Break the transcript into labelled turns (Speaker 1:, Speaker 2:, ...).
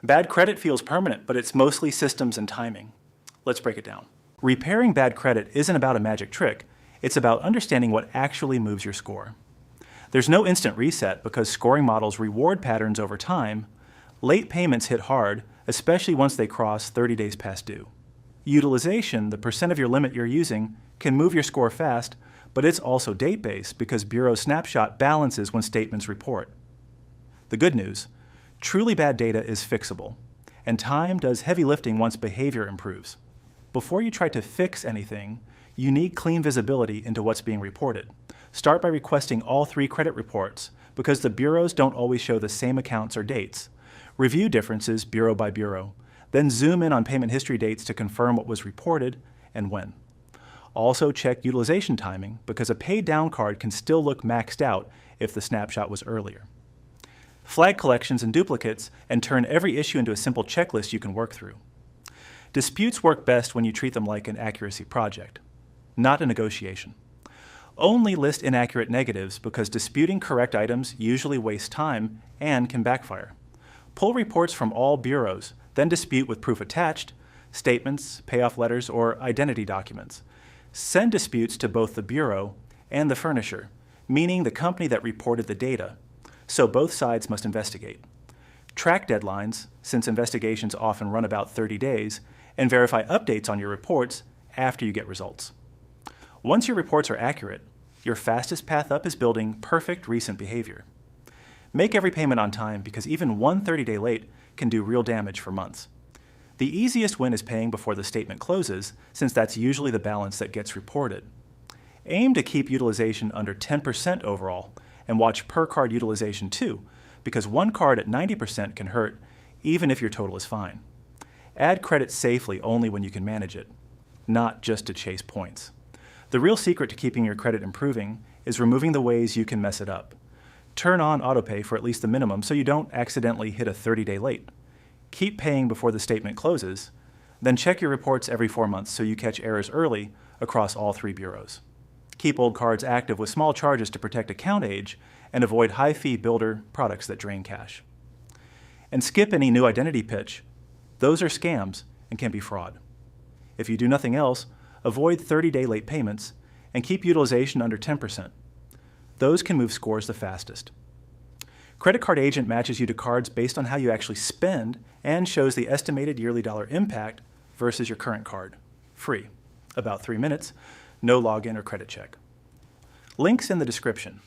Speaker 1: Bad credit feels permanent, but it's mostly systems and timing. Let's break it down. Repairing bad credit isn't about a magic trick. It's about understanding what actually moves your score. There's no instant reset because scoring models reward patterns over time. Late payments hit hard, especially once they cross 30 days past due. Utilization, the percent of your limit you're using, can move your score fast, but it's also date-based because Bureau Snapshot balances when statements report. The good news, truly bad data is fixable, and time does heavy lifting once behavior improves. Before you try to fix anything, you need clean visibility into what's being reported. Start by requesting all 3 credit reports because the bureaus don't always show the same accounts or dates. Review differences bureau by bureau, then zoom in on payment history dates to confirm what was reported and when. Also check utilization timing because a paid down card can still look maxed out if the snapshot was earlier. Flag collections and duplicates and turn every issue into a simple checklist you can work through. Disputes work best when you treat them like an accuracy project, not a negotiation. Only list inaccurate negatives because disputing correct items usually wastes time and can backfire. Pull reports from all bureaus, then dispute with proof attached, statements, payoff letters, or identity documents. Send disputes to both the bureau and the furnisher, meaning the company that reported the data, so both sides must investigate. Track deadlines, since investigations often run about 30 days, and verify updates on your reports after you get results. Once your reports are accurate, your fastest path up is building perfect recent behavior. Make every payment on time because even one 30-day late can do real damage for months. The easiest win is paying before the statement closes, since that's usually the balance that gets reported. Aim to keep utilization under 10% overall, and watch per card utilization too, because one card at 90% can hurt even if your total is fine. Add credit safely only when you can manage it, not just to chase points. The real secret to keeping your credit improving is removing the ways you can mess it up. Turn on autopay for at least the minimum so you don't accidentally hit a 30-day late. Keep paying before the statement closes, then check your reports every 4 months so you catch errors early across all 3 bureaus. Keep old cards active with small charges to protect account age and avoid high-fee builder products that drain cash. And skip any new identity pitch. Those are scams and can be fraud. If you do nothing else, avoid 30-day late payments and keep utilization under 10%. Those can move scores the fastest. CreditCardAgent matches you to cards based on how you actually spend and shows the estimated yearly dollar impact versus your current card. Free. About 3 minutes. No login or credit check. Links in the description.